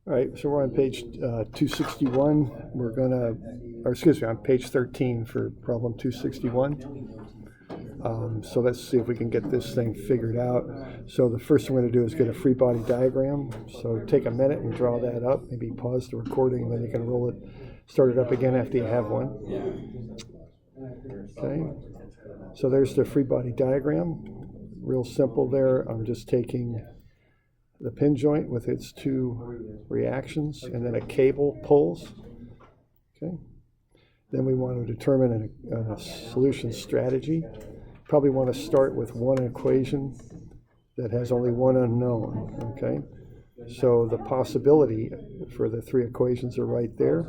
All right, so we're on page 261. We're gonna, or excuse me, on page 13 for problem 261. So let's see if we can get this thing figured out. So the first thing we're gonna do is get a free body diagram. So take a minute and draw that up. Maybe pause the recording, and then you can roll it, start it up again after you have one. Okay. So there's the free body diagram. Real simple there. I'm just taking the pin joint with its two reactions, and then a cable pulls. Okay. Then we want to determine a solution strategy. Probably want to start with one equation that has only one unknown. Okay. So the possibility for the three equations are right there.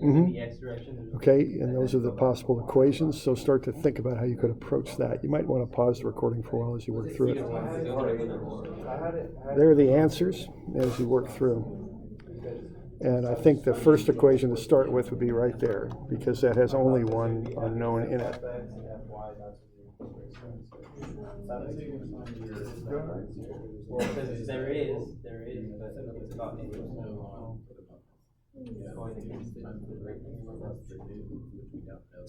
Mm-hmm. Okay, and those are the possible equations. So start to think about how you could approach that. You might want to pause the recording for a while as you work through it. There are the answers as you work through. And I think the first equation to start with would be right there, because that has only one unknown in it. Well, because there is, but it's about going against the time for the rate.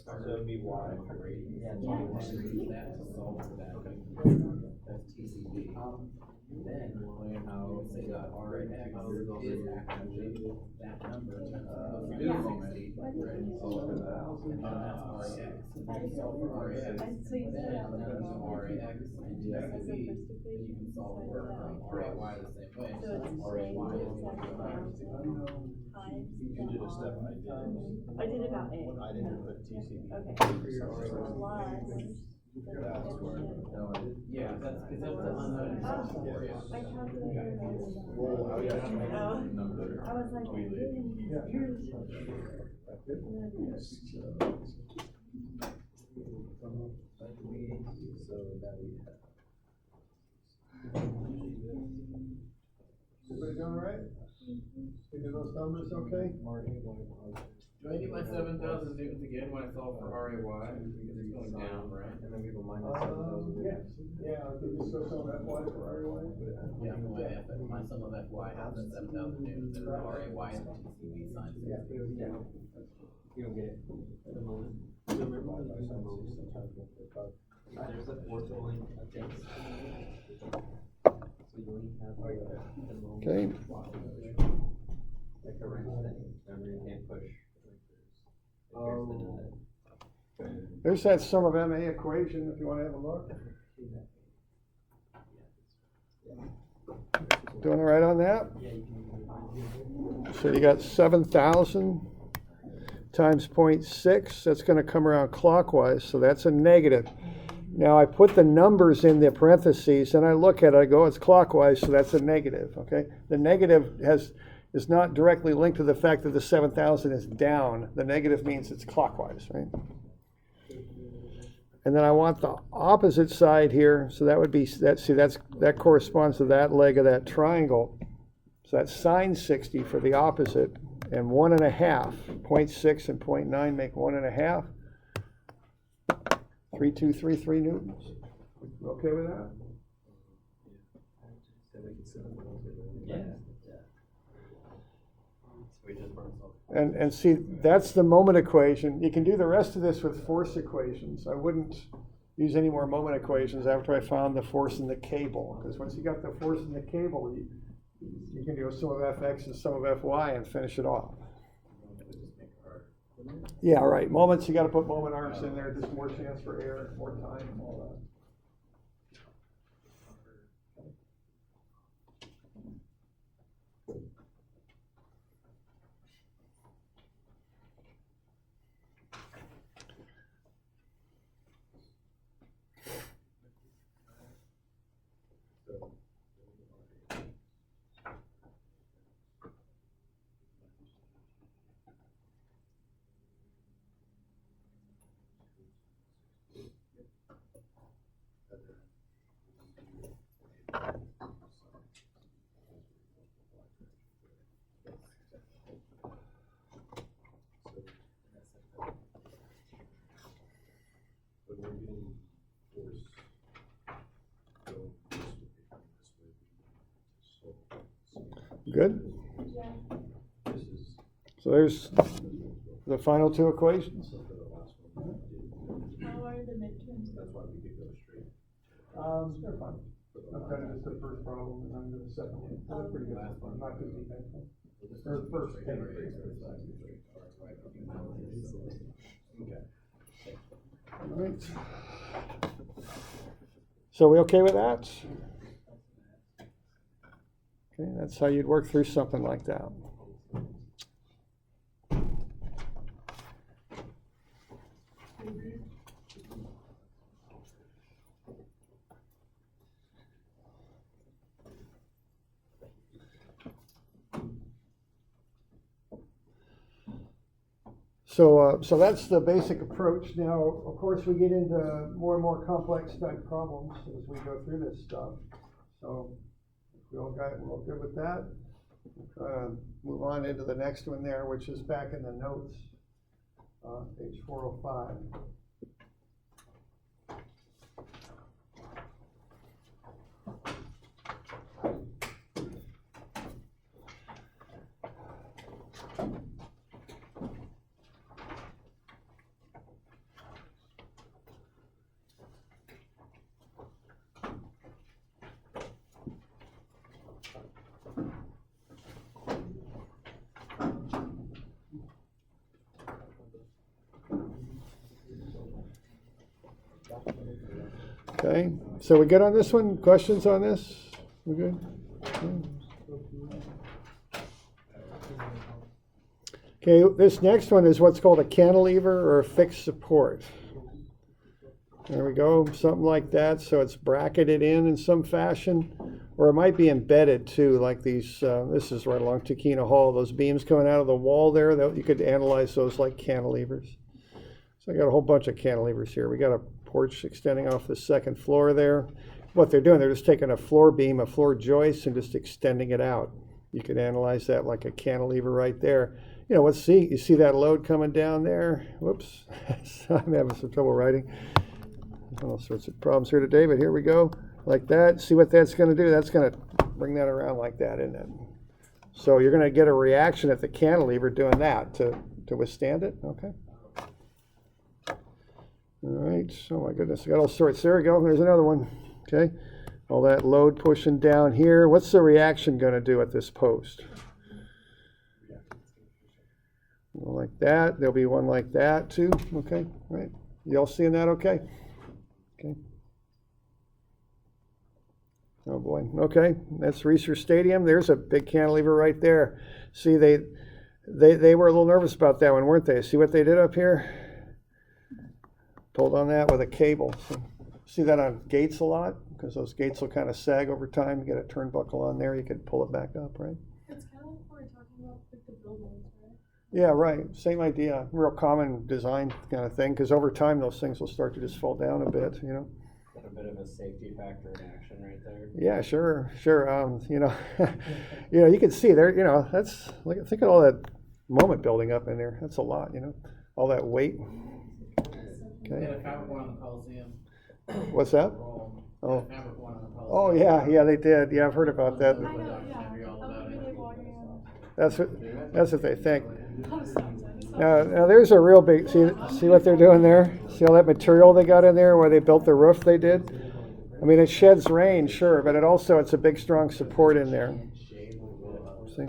So it would be y. Yeah, that to solve for that. Okay. That's TCB. Then how say that RX is actually that number times the velocity, right? Solve for that. And then that's RX. And then solve for RX. Then now there's no RAX and TCB. Then you can solve for RAY the same way. So RAY is You did a step I did. I did about A. I didn't put TCB. Okay. yeah, that's because that's the unknown. I calculated it. Well, how you actually number. I was like, Everybody doing all right? Figure those numbers okay? Do I do my 7,000 newtons again when I solve for RAY? Because it's going down, right? And then we go minus 7,000. Yes. Yeah, I'll give you some FY for RY. Yeah, my sum of FY has that 7,000 newtons and RAY is the TCB sign. You don't get it at the moment. There's a fourth point against. So you only have the moment. Okay. Like a wrench thing. Remember, you can't push. There's that sum of MA equation if you want to have a look. Doing all right on that? So you got 7,000 times 0.6. That's going to come around clockwise, so that's a negative. Now I put the numbers in the parentheses and I look at it, I go, it's clockwise, so that's a negative, okay? The negative is not directly linked to the fact that the 7,000 is down. The negative means it's clockwise, right? And then I want the opposite side here, so that would be, that corresponds to that leg of that triangle. So that's sine 60 for the opposite, and 1.5. 0.6 and 0.9 make 1.5. 3233 newtons. You okay with that? Yeah. And see, that's the moment equation. You can do the rest of this with force equations. I wouldn't use any more moment equations after I found the force in the cable, because once you got the force in the cable, you can do a sum of Fx and sum of Fy and finish it off. Yeah, right. Moments, you got to put moment arms in there. Just more chance for error, more time, all that. Good? Yeah. So there's the final two equations. How are the midterms? They're fun. I've done just the first problem and I'm doing the second one. They're pretty good. Not too deep. Or the first 10. All right. So we okay with that? Okay, that's how you'd work through something like that. So that's the basic approach. Now, of course, we get into more and more complex type problems as we go through this stuff. So we're all good with that. We'll try to move on into the next one there, which is back in the notes, page 405. Okay, so we good on this one? Questions on this? We good? Okay, this next one is what's called a cantilever or a fixed support. There we go, something like that. So it's bracketed in some fashion, or it might be embedded too, like these. This is right along Taquina Hall. Those beams coming out of the wall there, you could analyze those like cantilevers. So I got a whole bunch of cantilevers here. We got a porch extending off the second floor there. What they're doing, they're just taking a floor beam, a floor joist, and just extending it out. You could analyze that like a cantilever right there. You know, you see that load coming down there? Whoops, I'm having some trouble writing. All sorts of problems here today, but here we go. Like that, see what that's gonna do? That's gonna bring that around like that, isn't it? So you're gonna get a reaction at the cantilever doing that to withstand it, okay? All right, oh my goodness, I got all sorts. There we go, there's another one, okay? All that load pushing down here. What's the reaction gonna do at this post? One like that, there'll be one like that too, okay, right? Y'all seeing that okay? Okay. Oh boy, okay, that's Research Stadium. There's a big cantilever right there. See, they were a little nervous about that one, weren't they? See what they did up here? Pulled on that with a cable. So, see that on gates a lot? Because those gates will kind of sag over time. You get a turnbuckle on there, you can pull it back up, right? It's kind of like what we're talking about with the buildings, right? Yeah, right. Same idea. Real common design kind of thing, because over time those things will start to just fall down a bit, you know. A bit of a safety factor in action right there. Yeah, sure. You know, you can see there. You know, that's like think of all that moment building up in there. That's a lot. You know, all that weight. They had Okay. a fabric one on the Coliseum. What's that? They had a fabric one on the Coliseum. Oh yeah, they did. Yeah, I've heard about that. I know, yeah. I'm really walking on. That's what they think. I'm so excited. Now there's a real big. See what they're doing there? See all that material they got in there where they built the roof? They did. I mean, it sheds rain, sure, but it's a big, strong support in there. See.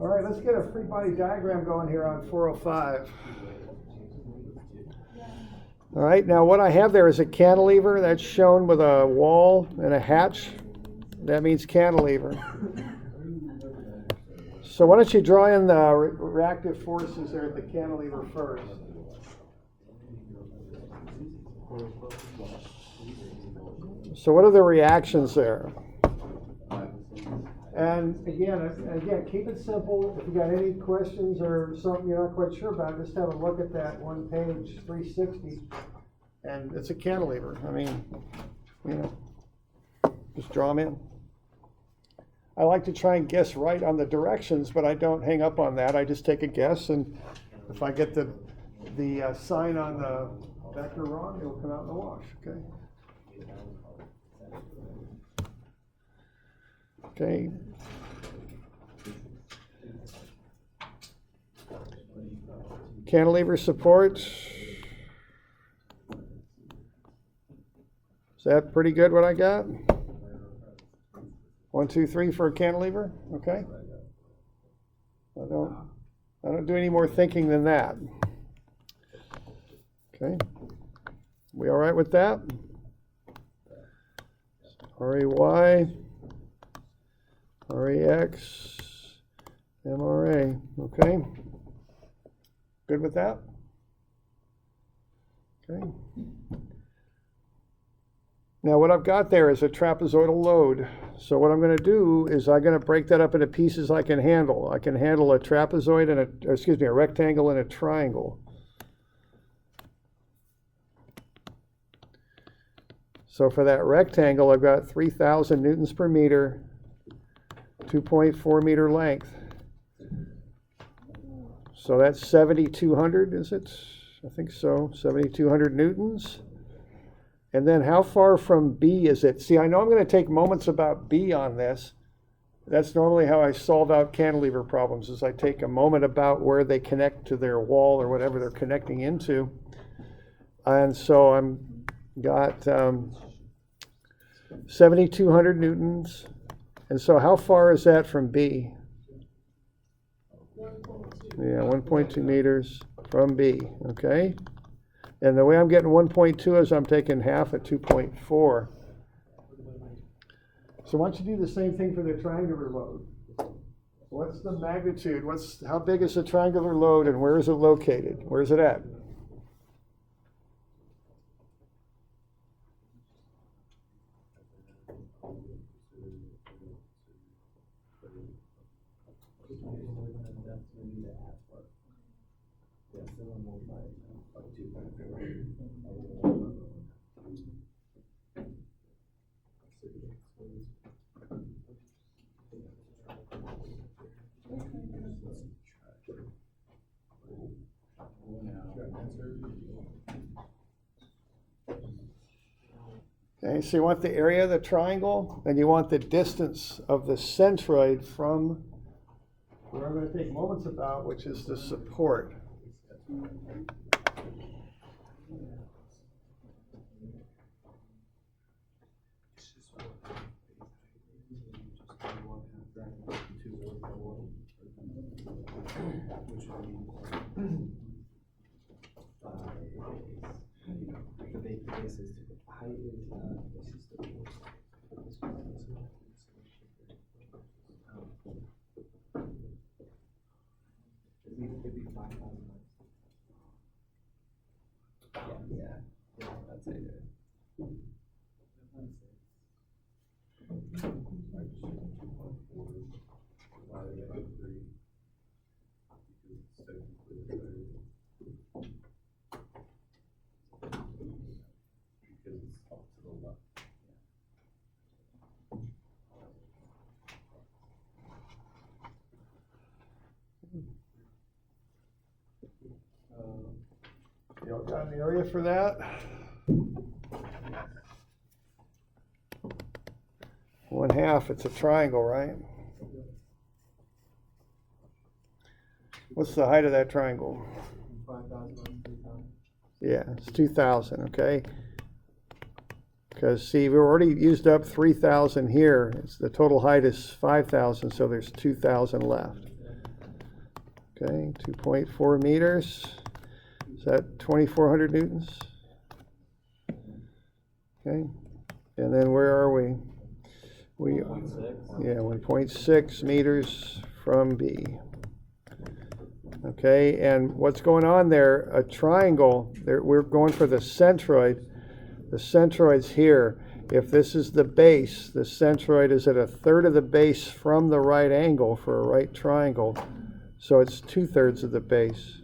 All right, let's get a free body diagram going here on 405. All right, now what I have there is a cantilever that's shown with a wall and a hatch. That means cantilever. So why don't you draw in the reactive forces there at the cantilever first. So what are the reactions there? And again, keep it simple. If you got any questions or something you're not quite sure about, just have a look at that one page 360. And it's a cantilever. I mean, you know, just draw them in. I like to try and guess right on the directions, but I don't hang up on that. I just take a guess, and if I get the sign on the vector wrong, it'll come out in the wash. Okay. Okay. Cantilever support. Is that pretty good what I got? 1, 2, 3 for a cantilever? Okay. I don't do any more thinking than that. Okay. We all right with that? RAY, RAX, MRA. Okay. Good with that? Okay. Now what I've got there is a trapezoidal load. So what I'm going to do is I'm going to break that up into pieces I can handle. I can handle a trapezoid and a rectangle and a triangle. So for that rectangle, I've got 3,000 newtons per meter, 2.4 meter length. So that's 7,200, is it? I think so, 7,200 newtons. And then how far from B is it? See, I know I'm going to take moments about B on this. That's normally how I solve out cantilever problems, is I take a moment about where they connect to their wall or whatever they're connecting into. And so I'm got 7,200 newtons. And so how far is that from B? Yeah, 1.2 meters from B, okay? And the way I'm getting 1.2 is I'm taking half at 2.4. So why don't you do the same thing for the triangular load? What's the magnitude? How big is the triangular load and where is it located? Where is it at? Okay, so you want the area of the triangle, and you want the distance of the centroid from where I'm going to take moments about, which is the support. That's it. You all got an area for that? 1/2, it's a triangle, right? What's the height of that triangle? 5,000, 3,000. Yeah, it's 2,000, okay? Because, see, we've already used up 3,000 here. The total height is 5,000, so there's 2,000 left. Okay, 2.4 meters. Is that 2,400 newtons? Okay, and then where are we? 1.6 meters from B. Okay, and what's going on there? A triangle. We're going for the centroid. The centroid's here. If this is the base, the centroid is at 1/3 of the base from the right angle for a right triangle. So it's 2/3 of the base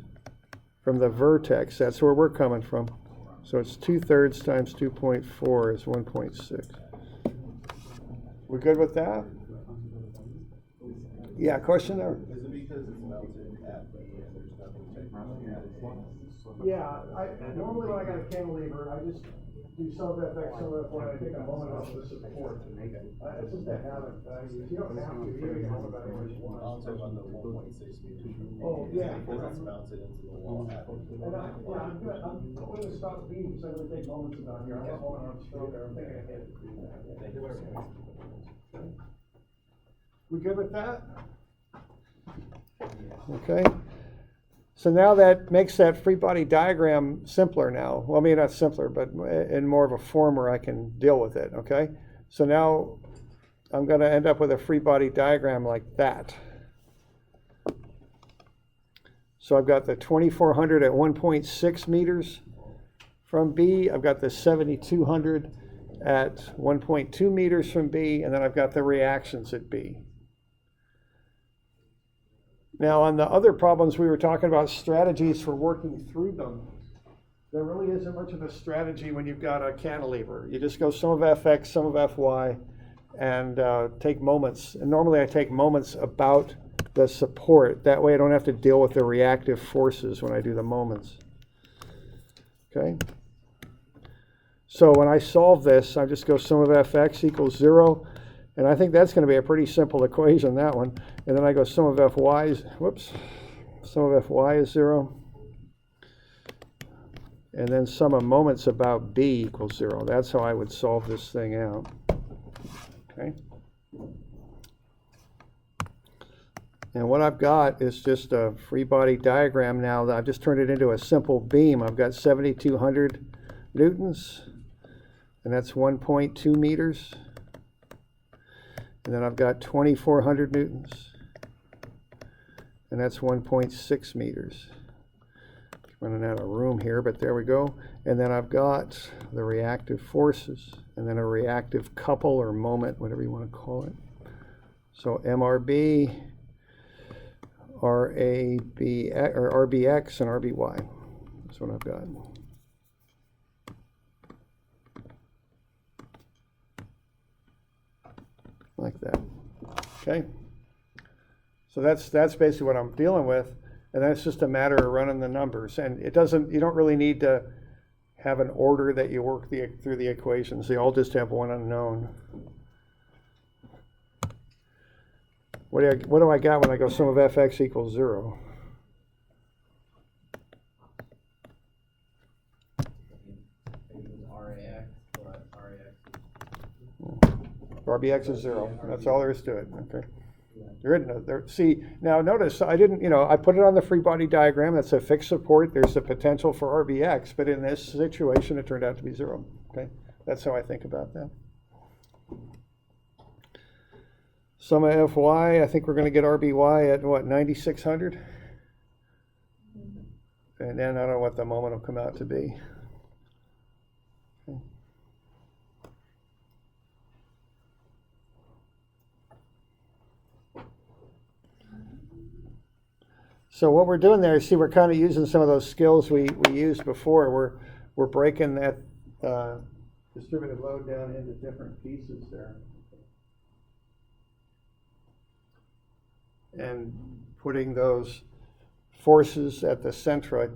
from the vertex. That's where we're coming from. So it's 2/3 times 2.4 is 1.6. We good with that? Yeah, question there? Is it because it's melted at B and there's nothing technically added in? Yeah, normally when I got a cantilever, I just do some FX, some of when I take a moment off the support. It's just a habit that I use. You don't have to, you can hold about it as you want. Also on the 1.6 meters. Oh, yeah. Let's bounce it into the wall. And I'm good, I'm going to stop being, so I'm gonna take moments about here. I have one on stroke there, I'm thinking ahead. Thank you very much. We good with that? Okay. So now that makes that free body diagram simpler now. Well, I mean, not simpler, but in more of a form where I can deal with it, okay? So now I'm going to end up with a free body diagram like that. So I've got the 2400 at 1.6 meters from B. I've got the 7200 at 1.2 meters from B, and then I've got the reactions at B. Now, on the other problems we were talking about strategies for working through them, there really isn't much of a strategy when you've got a cantilever. You just go some of Fx, some of Fy, and take moments. And normally I take moments about the support. That way I don't have to deal with the reactive forces when I do the moments. Okay? So when I solve this, I just go sum of Fx equals 0. And I think that's going to be a pretty simple equation, that one. And then I go sum of Fy is, sum of Fy is 0. And then sum of moments about B equals 0. That's how I would solve this thing out. Okay. And what I've got is just a free body diagram now. I've just turned it into a simple beam. I've got 7,200 newtons, and that's 1.2 meters. And then I've got 2,400 newtons, and that's 1.6 meters. Running out of room here, but there we go. And then I've got the reactive forces, and then a reactive couple or moment, whatever you want to call it. So MRB, RAB, or RBX, and RBY. That's what I've got. Like that. Okay. So that's basically what I'm dealing with, and that's just a matter of running the numbers. And it doesn't. You don't really need to have an order that you work through the equations. They all just have one unknown. What do I got when I go sum of Fx equals 0? RBX is 0. That's all there is to it. Okay. There isn't a, see, now notice I didn't, I put it on the free body diagram. That's a fixed support. There's the potential for RBX, but in this situation, it turned out to be 0. Okay. That's how I think about that. Sum of Fy, I think we're going to get RBY at what, 9,600? And then I don't know what the moment will come out to be. Okay. So what we're doing there, see, we're kind of using some of those skills we used before. We're breaking that distributed load down into different pieces there, and putting those forces at the centroid.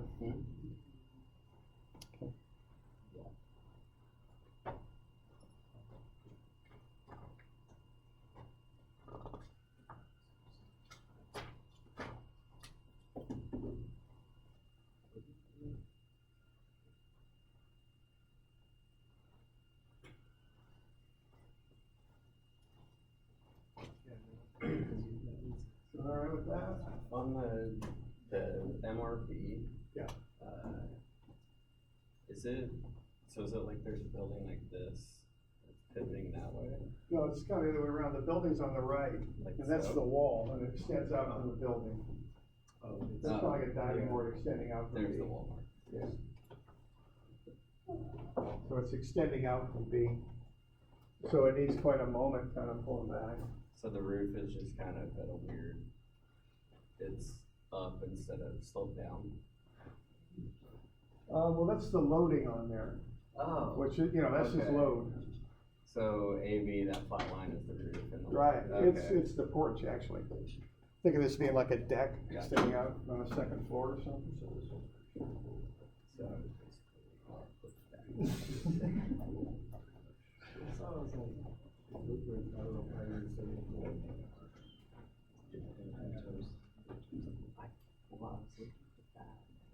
All right with that? On the MRB, Yeah. Is it like there's a building like this pivoting that way? No, it's kind of the other way around. The building's on the right, Like and that's so? the wall, and it extends out from the building. Oh, That's like a diving board extending out from There's B. the Walmart. Yeah. So it's extending out from B. So it needs quite a moment kind of pulling back. So the roof is just kind of at a weird, it's up instead of sloped down. Well, that's the loading on there, Oh. which is, that's just Okay. load. So AB, that flat line is the roof and the. Right. Okay. It's the porch actually. Think of this being like a deck Gotcha. extending out on the second floor or something.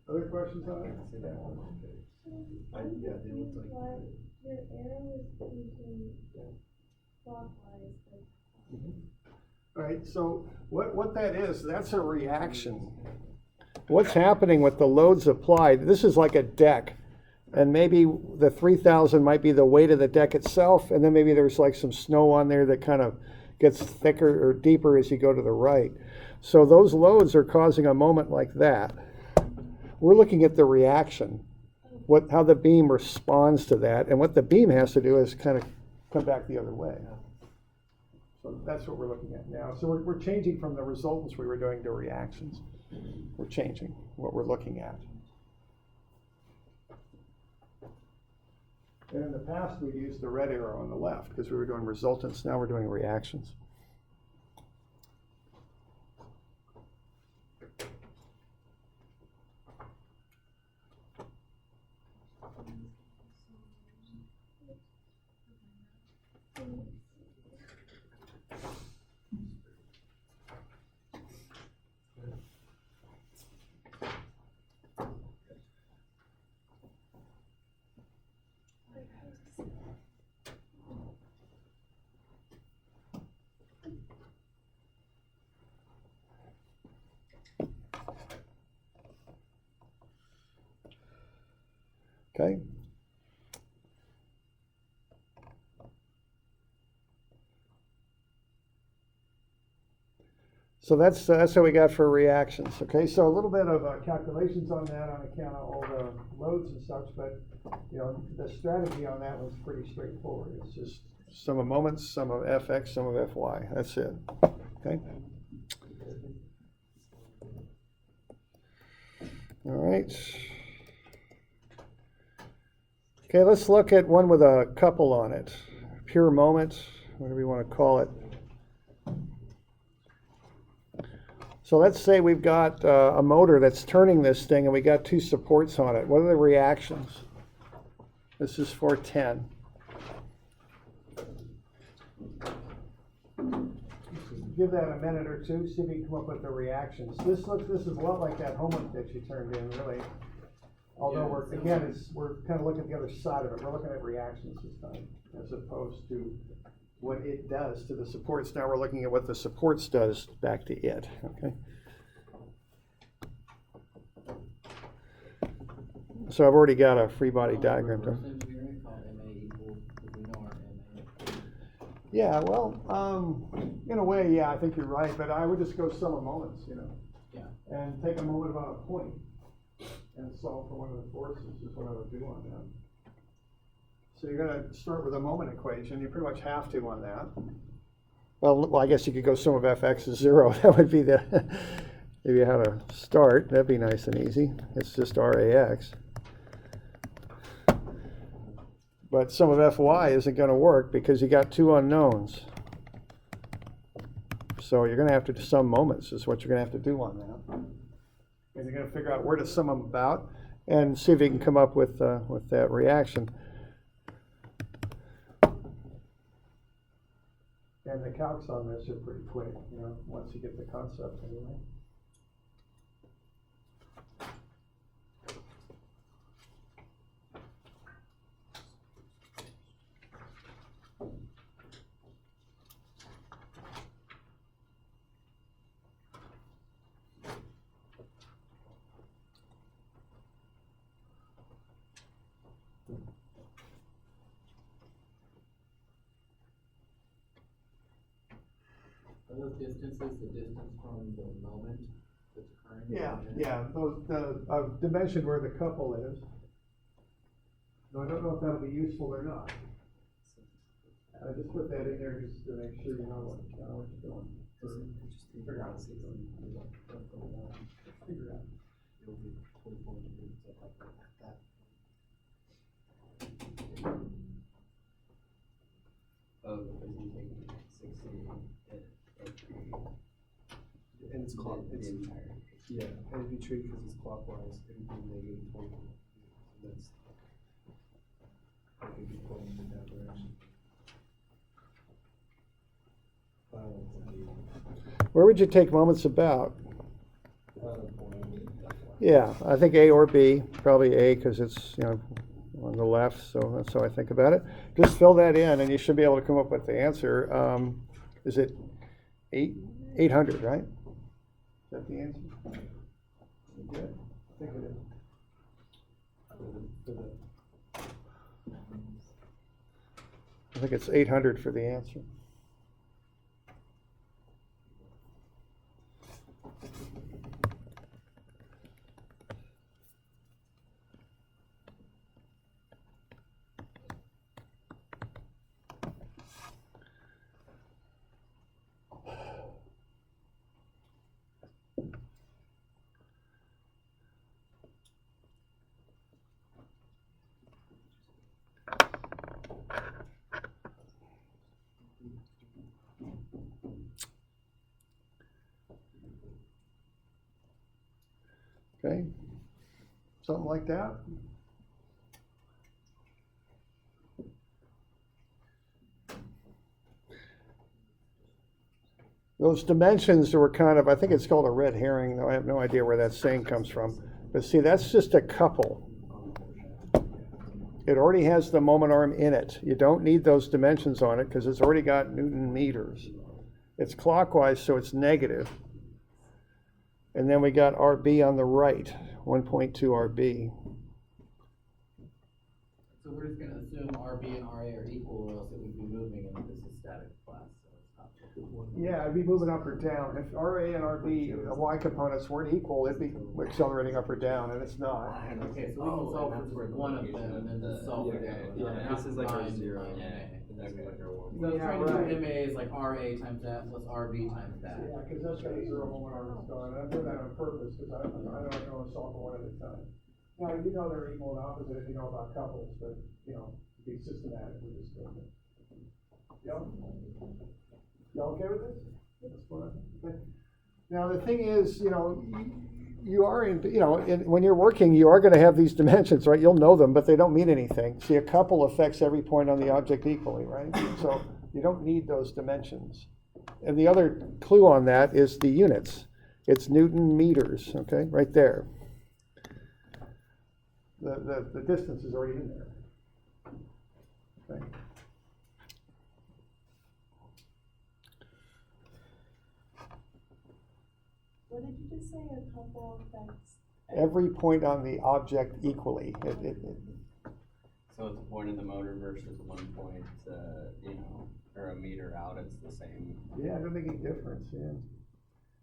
Other questions on it? Yeah, they look like. What your arrow is pointing clockwise, but All right, so what that is, that's a reaction. What's happening with the loads applied, this is like a deck. And maybe the 3,000 might be the weight of the deck itself, and then maybe there's like some snow on there that kind of gets thicker or deeper as you go to the right. So those loads are causing a moment like that. We're looking at the reaction, how the beam responds to that, and what the beam has to do is kind of come back the other way. So that's what we're looking at now. So we're changing from the resultants we were doing to reactions. We're changing what we're looking at. And in the past, we used the red arrow on the left because we were doing resultants. Now we're doing reactions. Okay. So that's what we got for reactions. Okay, so a little bit of calculations on that on account of all the loads and such, but the strategy on that one's pretty straightforward. It's just sum of moments, sum of fx, sum of fy. That's it. Okay. All right. Okay, let's look at one with a couple on it. Pure moment, whatever you want to call it. So let's say we've got a motor that's turning this thing and we got two supports on it. What are the reactions? This is 410. Give that a minute or two, see if you can come up with the reactions. This is a lot like that homework that you turned in, really. Although we're kind of looking at the other side of it. We're looking at reactions this time, as opposed to what it does to the supports. Now we're looking at what the supports does back to it. Okay. So I've already got a free body diagram done. Yeah, well, in a way, yeah, I think you're right. But I would just go sum of moments, Yeah. and take a moment about a point and solve for one of the forces is what I would do on that. So you're going to start with a moment equation. You pretty much have to on that. Well, I guess you could go sum of fx is 0. That would be the, if you had to start, that'd be nice and easy. It's just rax. But sum of fy isn't going to work because you got two unknowns. So you're going to have to do sum moments is what you're going to have to do on that. And you're going to figure out where to sum them about and see if you can come up with that reaction. And the calcs on this are pretty quick, once you get the concept anyway. Are those distances the distance from the moment that's occurring? Yeah. I've dimensioned where the couple is. Though I don't know if that'll be useful or not. I just put that in there just to make sure you know what you're doing. Figure out. Figure out. Oh, because you take 60 And it's clock. Yeah, and if you treat because it's clockwise, it would be -20. That's. I could be pointing in that direction. Where would you take moments about? Yeah, I think A or B, probably A because it's, on the left, so that's how I think about it. Just fill that in and you should be able to come up with the answer. Is it 800, right? Is that the answer? Good. I think it is. I think it's 800 for the answer. Okay, something like that. Those dimensions were kind of, I think it's called a red herring, though I have no idea where that saying comes from. But see, that's just a couple. It already has the moment arm in it. You don't need those dimensions on it because it's already got Newton meters. It's clockwise, so it's negative. And then we got RB on the right, 1.2 RB. So we're just gonna assume RB and RA are equal, or else it would be moving, and this is static class, so it's not. Yeah, it'd be moving up or down. If RA and RB, the Y components weren't equal, it'd be accelerating up or down, and it's not. Okay, so we can solve for one of them, and then just solve for the other. Yeah, this is like our zero. That's like our one. So Yeah, trying to right. do MA is like RA times that plus RB times that. Yeah, because that's got a zero moment arm it's going. I'm doing that on purpose because I don't know to solve for one at a time. Now, you know they're equal and opposite if you know about couples, but, to be systematic, we just go with it. Y'all okay with this? That's fine. Okay. Now, the thing is, you are when you're working, you are going to have these dimensions, right? You'll know them, but they don't mean anything. See, a couple affects every point on the object equally, right? So you don't need those dimensions. And the other clue on that is the units. It's Newton meters, okay, right there. The distance is already in there. Okay. What did you just say, a couple effects? Every point on the object equally. So it's a point in the motor versus 1 point, or a meter out, it's the same. Yeah, it doesn't make any difference, yeah.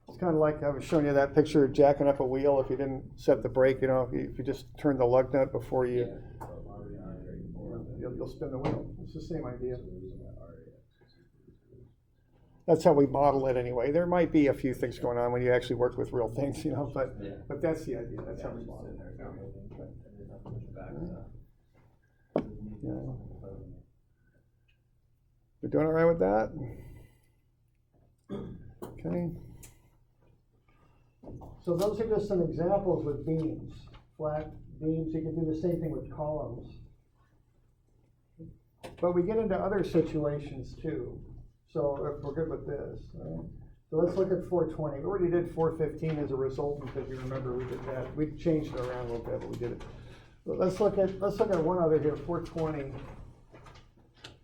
It's kind of like I was showing you that picture of jacking up a wheel if you didn't set the brake, if you just turn the lug nut before you, you'll spin the wheel. It's the same idea. That's how we model it anyway. There might be a few things going on when you actually work with real things, but that's the idea. That's how we model it. Yeah. We're doing all right with that? Okay. So those are just some examples with beams, flat beams. You can do the same thing with columns. But we get into other situations too. So if we're good with this, right? So let's look at 420. We already did 415 as a resultant, if you remember we did that. We changed it around a little bit, but we did it. But let's look at one other here, 420.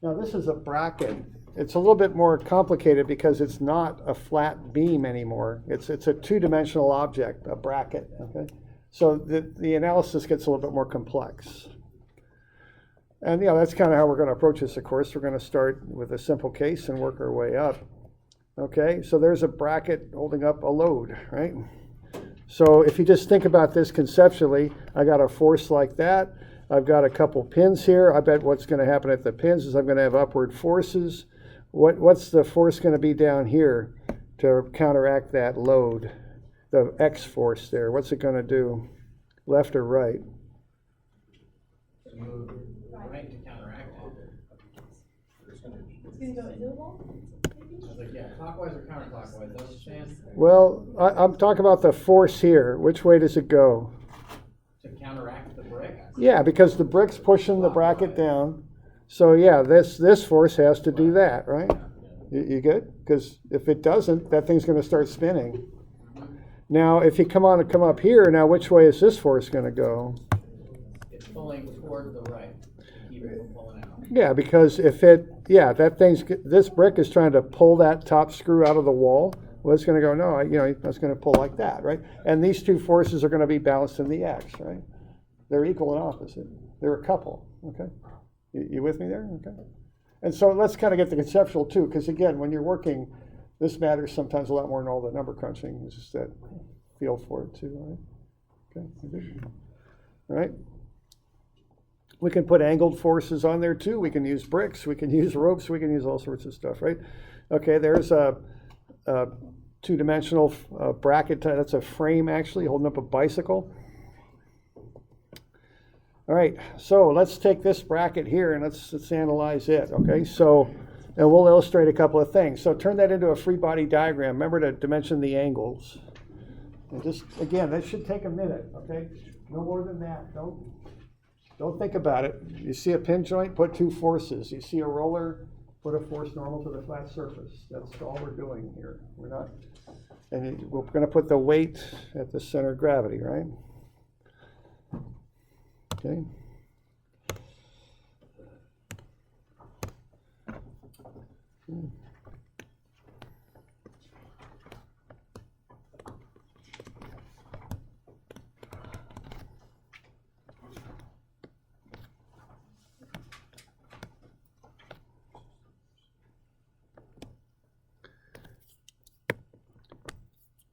Now this is a bracket. It's a little bit more complicated because it's not a flat beam anymore. It's a two-dimensional object, a bracket. Okay, so the analysis gets a little bit more complex. And that's kind of how we're going to approach this. Of course, we're going to start with a simple case and work our way up. Okay, so there's a bracket holding up a load, right? So if you just think about this conceptually, I got a force like that. I've got a couple pins here. I bet what's going to happen at the pins is I'm going to have upward forces. What's the force going to be down here to counteract that load? The X force there. What's it going to do? Left or right? Move right to counteract it. It's gonna go into the wall? I was like, yeah, clockwise or counterclockwise, that was chance Well, I'm talking about the force here. Which way does it go? to counteract the brick. Yeah, because the brick's pushing the bracket down. So yeah, this force has to do that, right? You good? Because if it doesn't, that thing's going to start spinning. Now, if you come up here, now which way is this force going to go? It's pulling toward the right, keep it from pulling out. Yeah, because this brick is trying to pull that top screw out of the wall. Well, it's going to go, no, it's going to pull like that, right? And these two forces are going to be balanced in the x, right? They're equal and opposite. They're a couple, okay? You with me there? Okay. And so let's kind of get the conceptual too, because again, when you're working, this matters sometimes a lot more than all the number crunching. It's just that feel for it too, right? Okay. All right. We can put angled forces on there too. We can use bricks. We can use ropes. We can use all sorts of stuff, right? Okay. There's a two-dimensional bracket. That's a frame actually holding up a bicycle. All right, so let's take this bracket here and let's analyze it, okay? So, and we'll illustrate a couple of things. So turn that into a free body diagram. Remember to dimension the angles. And just, again, that should take a minute, okay? No more than that. Don't think about it. You see a pin joint, put two forces. You see a roller, put a force normal to the flat surface. That's all we're doing here. We're going to put the weight at the center of gravity, right? Okay.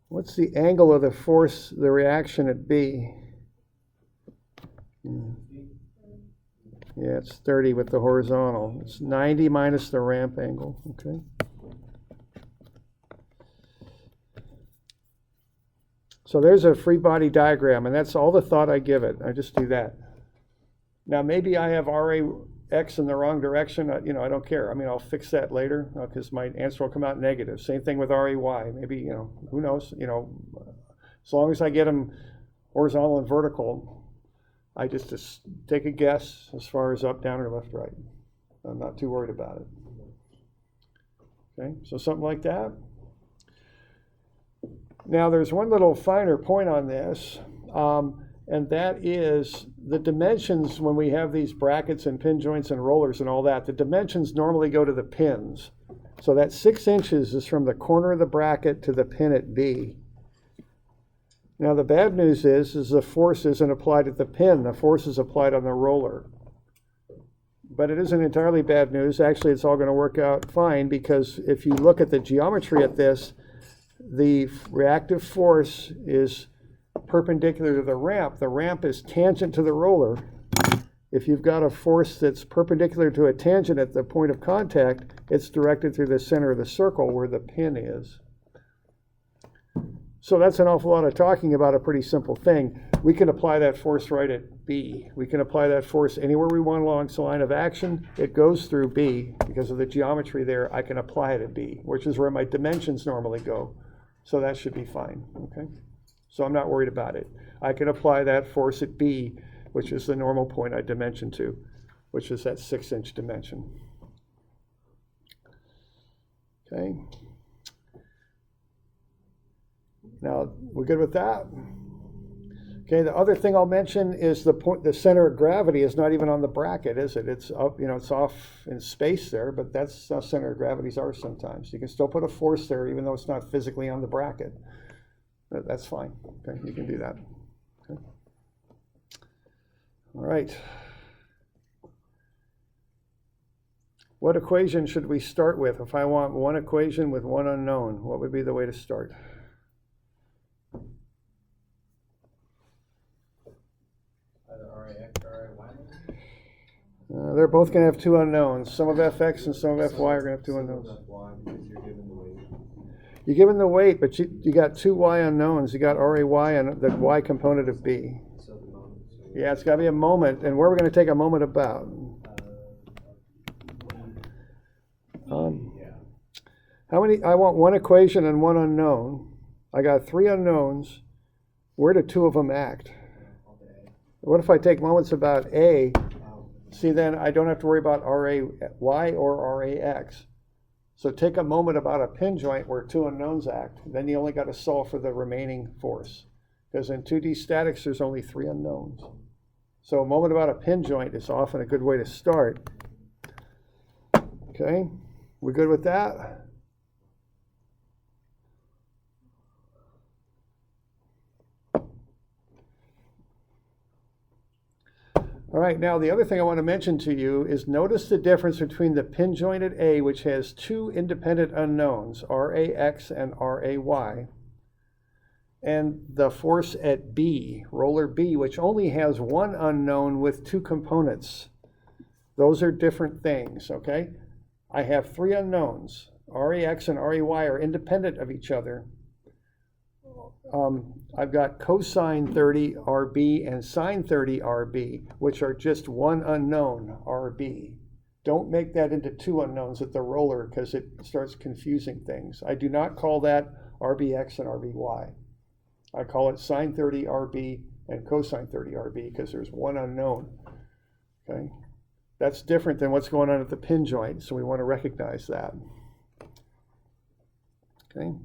What's the angle of the force, the reaction at B? Yeah, it's 30 with the horizontal. It's 90 minus the ramp angle, okay? So there's a free body diagram, and that's all the thought I give it. I just do that. Now, maybe I have RAX in the wrong direction. I don't care. I mean, I'll fix that later because my answer will come out negative. Same thing with RAY. Maybe, who knows? As long as I get them horizontal and vertical, I just take a guess as far as up, down, or left, right. I'm not too worried about it. Okay, so something like that. Now, there's one little finer point on this, and that is the dimensions when we have these brackets and pin joints and rollers and all that. The dimensions normally go to the pins. So that 6 inches is from the corner of the bracket to the pin at B. Now the bad news is the force isn't applied at the pin. The force is applied on the roller. But it isn't entirely bad news. Actually, it's all going to work out fine because if you look at the geometry at this, the reactive force is perpendicular to the ramp. The ramp is tangent to the roller. If you've got a force that's perpendicular to a tangent at the point of contact, it's directed through the center of the circle where the pin is. So that's an awful lot of talking about a pretty simple thing. We can apply that force right at B. We can apply that force anywhere we want along the line of action. It goes through B. Because of the geometry there, I can apply it at B, which is where my dimensions normally go. So that should be fine, okay? So I'm not worried about it. I can apply that force at B, which is the normal point I dimension to, which is that 6-inch dimension. Okay. Now, we're good with that? Okay, the other thing I'll mention is the center of gravity is not even on the bracket, is it? It's up, it's off in space there, but that's how center of gravities are sometimes. You can still put a force there even though it's not physically on the bracket. That's fine. Okay, you can do that. Okay. All right. What equation should we start with? If I want one equation with one unknown, what would be the way to start? They're both going to have two unknowns. Some of fx and some of fy are going to have two unknowns. You're given the weight, but you got two y unknowns. You got ray and the y component of b. Yeah, it's got to be a moment. And where are we going to take a moment about? How many? I want one equation and one unknown. I got three unknowns. Where do two of them act? What if I take moments about A? See, then I don't have to worry about RAY or RAX. So take a moment about a pin joint where two unknowns act. Then you only got to solve for the remaining force. Because in 2D statics, there's only 3 unknowns. So a moment about a pin joint is often a good way to start. Okay, we good with that? All right, now the other thing I want to mention to you is notice the difference between the pin joint at A, which has 2 independent unknowns, RAX and RAY, and the force at B, roller B, which only has 1 unknown with 2 components. Those are different things, okay? I have 3 unknowns. RAX and RAY are independent of each other. I've got cosine 30 RB and sine 30 RB, which are just 1 unknown, RB. Don't make that into 2 unknowns at the roller because it starts confusing things. I do not call that RBX and RBY. I call it sine 30 RB and cosine 30 RB because there's 1 unknown. Okay, that's different than what's going on at the pin joint, so we want to recognize that. Okay.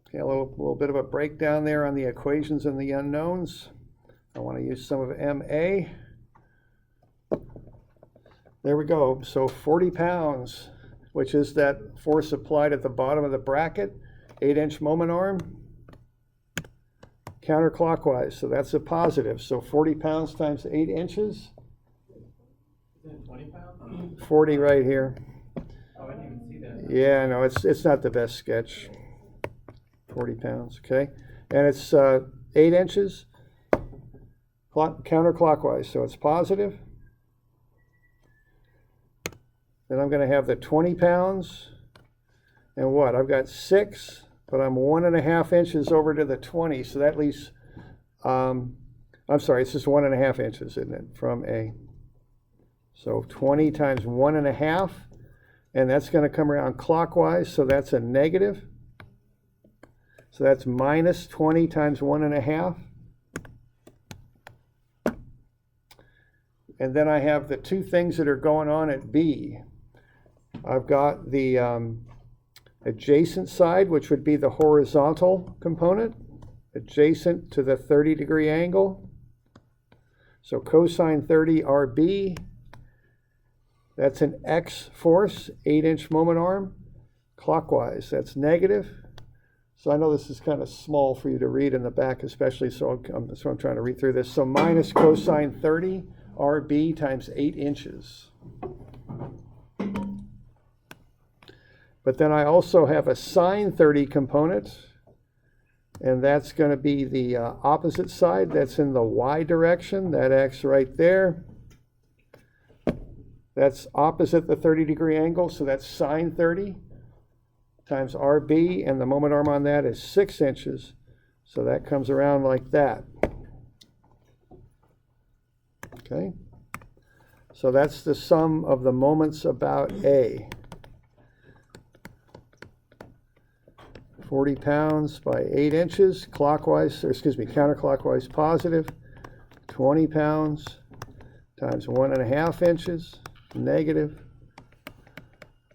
Okay, a little bit of a breakdown there on the equations and the unknowns. I want to use some of MA. There we go. So 40 pounds, which is that force applied at the bottom of the bracket, 8-inch moment arm, counterclockwise. So that's a positive. So 40 pounds times 8 inches. 20 pounds? 40 right here. Oh, I didn't even see that. Yeah, no, it's not the best sketch. 40 pounds, okay? And it's 8 inches counterclockwise, so it's positive. Then I'm going to have the 20 pounds. And what? I've got 6, but I'm 1.5 inches over to the 20, so that leaves, I'm sorry, it's just 1.5 inches, isn't it, from A. So 20 times 1.5, and that's going to come around clockwise, so that's a negative. So that's minus 20 times 1.5. And then I have the 2 things that are going on at B. I've got the adjacent side, which would be the horizontal component, adjacent to the 30-degree angle. So cosine 30 RB, that's an X force, 8-inch moment arm, clockwise, that's negative. So I know this is kind of small for you to read in the back especially, so I'm trying to read through this. So minus cosine 30 RB times 8 inches. But then I also have a sine 30 component, and that's going to be the opposite side. That's in the Y direction. That X right there. That's opposite the 30-degree angle, so that's sine 30 times RB, and the moment arm on that is 6 inches. So that comes around like that. Okay? So that's the sum of the moments about A. 40 pounds by 8 inches, clockwise, or excuse me, counterclockwise positive. 20 pounds times 1.5 inches, negative.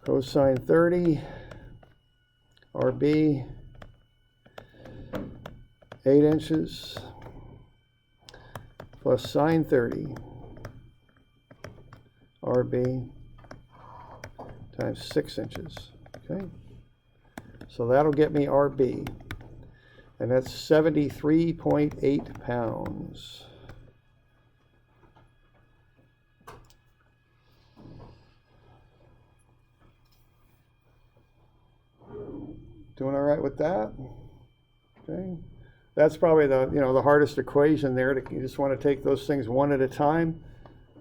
Cosine 30. RB, 8 inches, plus sine 30, RB, times 6 inches, okay? So that'll get me RB, and that's 73.8 pounds. Doing all right with that? Okay. That's probably the hardest equation there. You just want to take those things one at a time.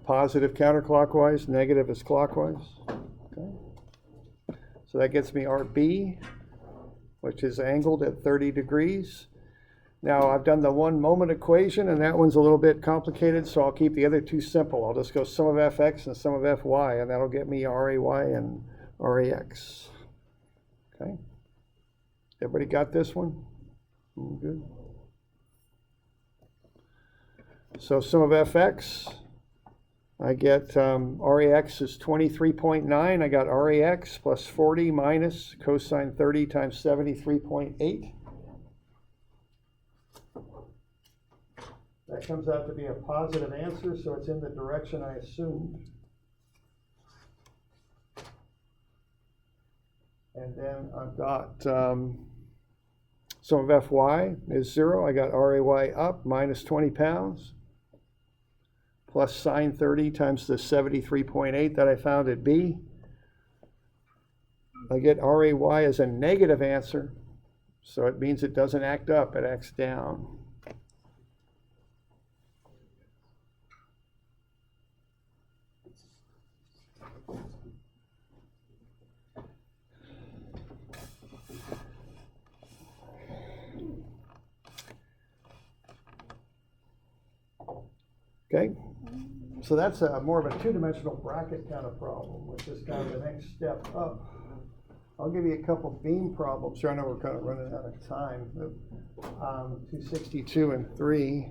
Positive counterclockwise, negative is clockwise. Okay. So that gets me RB, which is angled at 30 degrees. Now I've done the 1 moment equation, and that one's a little bit complicated, so I'll keep the other 2 simple. I'll just go sum of fx and sum of fy, and that'll get me RAY and RAX. Okay. Everybody got this one? Good. So sum of fx, I get RAX is 23.9. I got RAX plus 40 minus cosine 30 times 73.8. That comes out to be a positive answer, so it's in the direction I assumed. And then I've got sum of Fy is 0. I got RAY up minus 20 pounds plus sine 30 times the 73.8 that I found at B. I get RAY as a negative answer, so it means it doesn't act up, it acts down. Okay, so that's more of a two-dimensional bracket kind of problem, which is kind of the next step up. I'll give you a couple beam problems here. I know we're kind of running out of time. 262 and 3.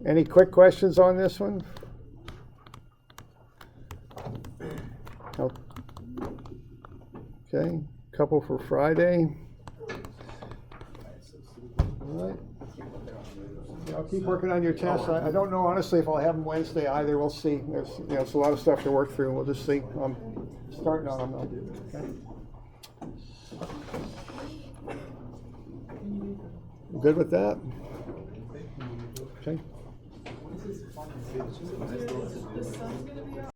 Any quick questions on this one? Okay, couple for Friday. All right. I'll keep working on your tests. I don't know honestly if I'll have them Wednesday either. We'll see. There's a lot of stuff to work through. We'll just see. I'm starting on them though. Okay. Good with that? Okay. The sun's gonna be out.